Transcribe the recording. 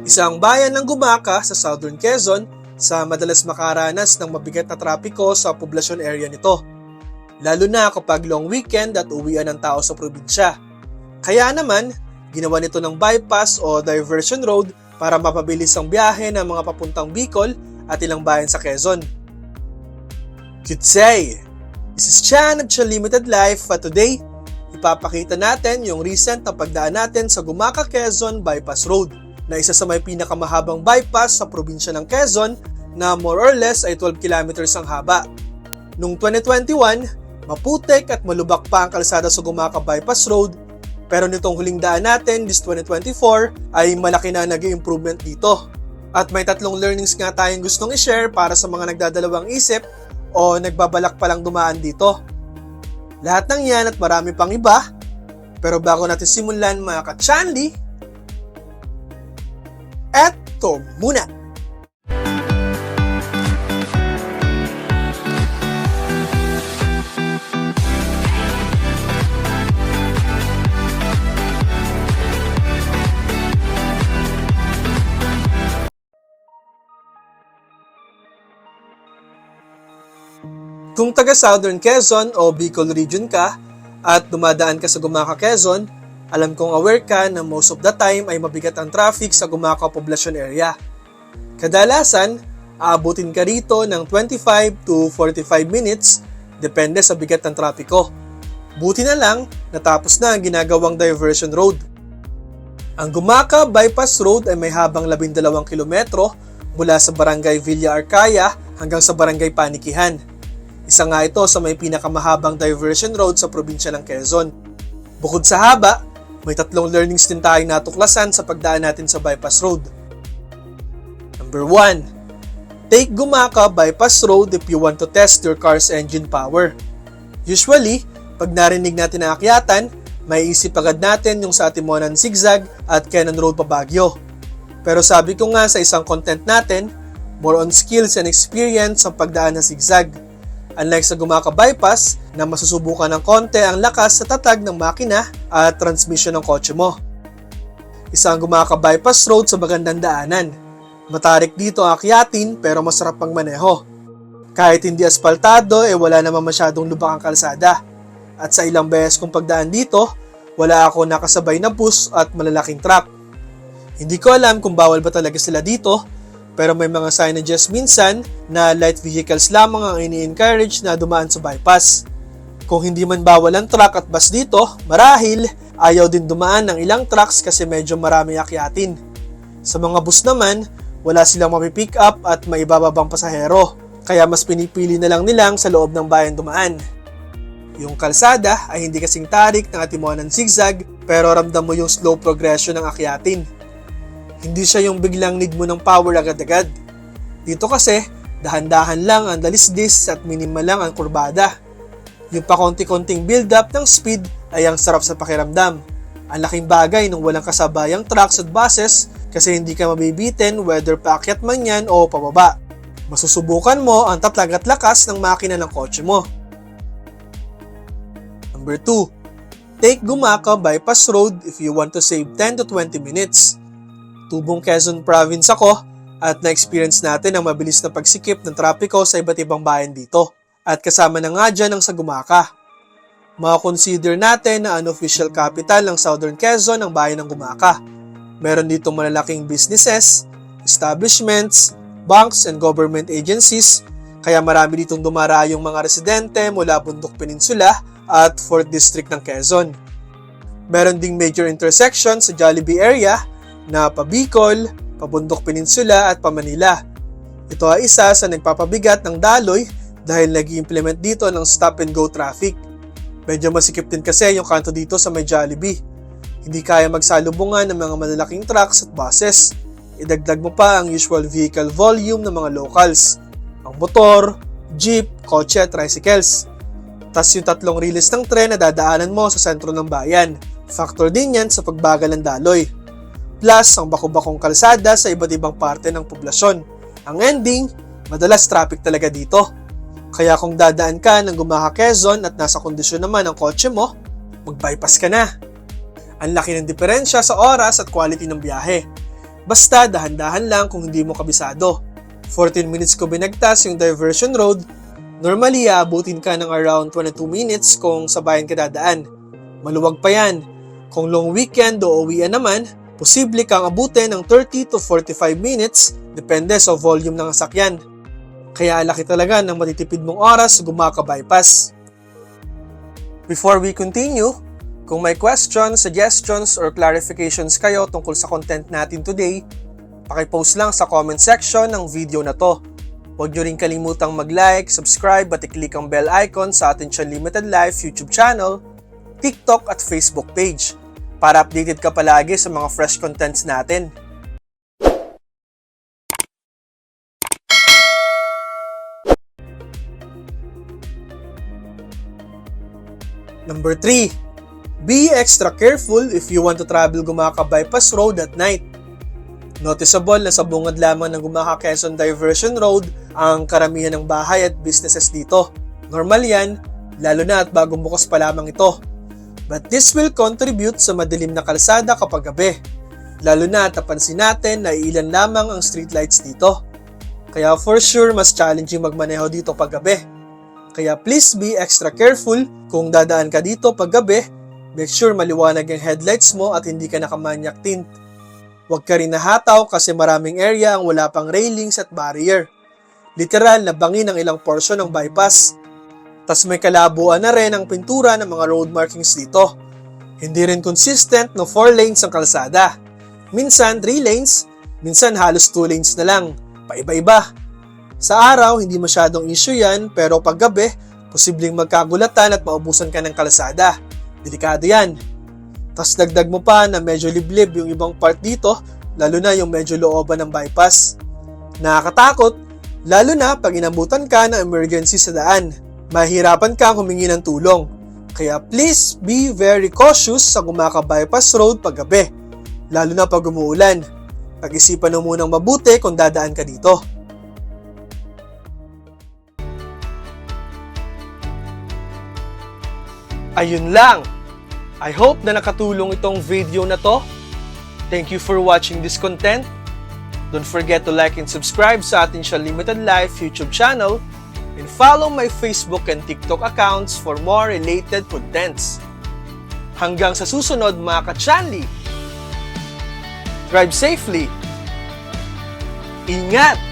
Isang bayan ng Gumaka sa Southern Quezon sa madalas makaranas ng mabigat na trapiko sa poblasyon area nito. Lalo na kapag long weekend at uwian ng tao sa probinsya. Kaya naman, ginawa nito ng bypass o diversion road para mapabilis ang biyahe ng mga papuntang Bicol at ilang bayan sa Quezon. Good day! This is Chan of Chan Limited Life at today, ipapakita natin yung recent na pagdaan natin sa Gumaka Quezon Bypass Road na isa sa may pinakamahabang bypass sa probinsya ng Quezon na more or less ay 12 kilometers ang haba. Noong 2021, maputik at malubak pa ang kalsada sa Gumaka Bypass Road, pero nitong huling daan natin this 2024 ay malaki na nag-improvement dito. At may tatlong learnings nga tayong gustong i-share para sa mga nagdadalawang isip o nagbabalak palang dumaan dito. Lahat ng yan at marami pang iba, pero bago natin simulan mga ka-Chanli, eto muna! Kung taga Southern Quezon o Bicol region ka at dumadaan ka sa Gumaka Quezon, alam kong aware ka na most of the time ay mabigat ang traffic sa Gumaka Poblacion Area. Kadalasan, aabutin ka rito ng 25 to 45 minutes depende sa bigat ng trapiko. Buti na lang, natapos na ang ginagawang diversion road. Ang Gumaka Bypass Road ay may habang 12 kilometro mula sa Barangay Villa Arcaya hanggang sa Barangay Panikihan. Isa nga ito sa may pinakamahabang diversion road sa probinsya ng Quezon. Bukod sa haba, may tatlong learnings din tayong natuklasan sa pagdaan natin sa bypass road. Number 1. Take Gumaka Bypass Road if you want to test your car's engine power. Usually, pag narinig natin ang akyatan, may isip agad natin yung sa Atimonan Zigzag at Cannon Road pa Baguio. Pero sabi ko nga sa isang content natin, more on skills and experience ang pagdaan ng zigzag. Unlike sa Gumaka Bypass na masusubukan ng konti ang lakas sa tatag ng makina at transmission ng kotse mo. Isang Gumaka Bypass Road sa magandang daanan. Matarik dito ang akyatin pero masarap pang maneho. Kahit hindi asfaltado wala naman masyadong lubak ang kalsada. At sa ilang beses kong pagdaan dito, wala ako nakasabay na bus at malalaking truck. Hindi ko alam kung bawal ba talaga sila dito, pero may mga signages minsan na light vehicles lamang ang ini-encourage na dumaan sa bypass. Kung hindi man bawal ang truck at bus dito, marahil ayaw din dumaan ng ilang trucks kasi medyo marami akyatin. Sa mga bus naman, wala silang mapipick up at may ibababang pasahero, kaya mas pinipili na lang nilang sa loob ng bayan dumaan. Yung kalsada ay hindi kasing tarik ng Atimonan Zigzag pero ramdam mo yung slow progression ng akyatin. Hindi siya yung biglang need mo ng power agad-agad. Dito kasi, dahan-dahan lang ang dalisdis at minimal lang ang kurbada. Yung pakonti-konting build-up ng speed ay ang sarap sa pakiramdam. Ang laking bagay nung walang kasabayang trucks at buses kasi hindi ka mabibitin whether paakyat man yan o pababa. Masusubukan mo ang tatlag at lakas ng makina ng kotse mo. Number 2. Take Gumaka Bypass Road if you want to save 10 to 20 minutes. Tubong Quezon Province ako at na-experience natin ang mabilis na pagsikip ng trapiko sa iba't ibang bayan dito. At kasama na nga dyan ang sa Gumaka. Makakonsider natin na unofficial capital ng Southern Quezon ang bayan ng Gumaka. Meron dito malalaking businesses, establishments, banks and government agencies, kaya marami ditong dumarayong mga residente mula Bundok Peninsula at 4th District ng Quezon. Meron ding major intersection sa Jollibee area na pa-Bicol, pa-Bundok Peninsula at pa-Manila. Ito ay isa sa nagpapabigat ng daloy dahil nag-i-implement dito ng stop and go traffic. Medyo masikip din kasi yung kanto dito sa may Jollibee. Hindi kaya magsalubungan ng mga malalaking trucks at buses. Idagdag mo pa ang usual vehicle volume ng mga locals, ang motor, jeep, kotse at tricycles. Tas yung tatlong riles ng tren na dadaanan mo sa sentro ng bayan. Factor din yan sa pagbagal ng daloy. Plus, ang bako-bakong kalsada sa iba't ibang parte ng poblasyon. Ang ending, madalas traffic talaga dito. Kaya kung dadaan ka ng Gumaka Quezon at nasa kondisyon naman ang kotse mo, mag-bypass ka na. Ang laki ng diferensya sa oras at quality ng biyahe. Basta dahan-dahan lang kung hindi mo kabisado. 14 minutes ko binagtas yung diversion road. Normally, aabutin ka ng around 22 minutes kung sabayan ka dadaan. Maluwag pa yan. Kung long weekend o uwian naman, posible kang abutin ng 30 to 45 minutes depende sa volume ng sasakyan. Kaya laki talaga ng matitipid mong oras gumaka-bypass. Before we continue, kung may questions, suggestions, or clarifications kayo tungkol sa content natin today, pakipost lang sa comment section ng video na to. Huwag nyo rin kalimutang mag-like, subscribe at i-click ang bell icon sa ating Limited Life YouTube channel, TikTok at Facebook page para updated ka palagi sa mga fresh contents natin. Number 3. Be extra careful if you want to travel Gumaka Bypass Road at night. Noticeable na sa bungad lamang ng Gumaka Quezon Diversion Road ang karamihan ng bahay at businesses dito. Normal yan, lalo na at bagong bukas pa lamang ito. But this will contribute sa madilim na kalsada kapag gabi. Lalo na at napansin natin na ilan lamang ang streetlights dito. Kaya for sure mas challenging magmaneho dito pag gabi. Kaya please be extra careful kung dadaan ka dito pag gabi. Make sure maliwanag ang headlights mo at hindi ka nakamanyak tint. Huwag ka rin nahataw kasi maraming area ang wala pang railings at barrier. Literal na bangin ang ilang portion ng bypass. Tas may kalabuan na rin ang pintura ng mga road markings dito. Hindi rin consistent na 4 lanes ang kalsada. Minsan 3 lanes, minsan halos 2 lanes na lang. Paiba-iba. Sa araw, hindi masyadong issue yan, pero pag gabi, posibleng magkagulatan at maubusan ka ng kalsada. Delikado yan. Tas dagdag mo pa na medyo liblib yung ibang part dito, lalo na yung medyo looban ng bypass. Nakakatakot, lalo na pag inabutan ka ng emergency sa daan. Mahirapan kang humingi ng tulong. Kaya please be very cautious sa Gumaka Bypass Road pag gabi, lalo na pag umuulan. Pag-isipan mo munang mabuti kung dadaan ka dito. Ayun lang. I hope na nakatulong itong video na to. Thank you for watching this content. Don't forget to like and subscribe sa ating Limited Life YouTube channel and follow my Facebook and TikTok accounts for more related contents. Hanggang sa susunod mga ka-Chanli. Drive safely. Ingat!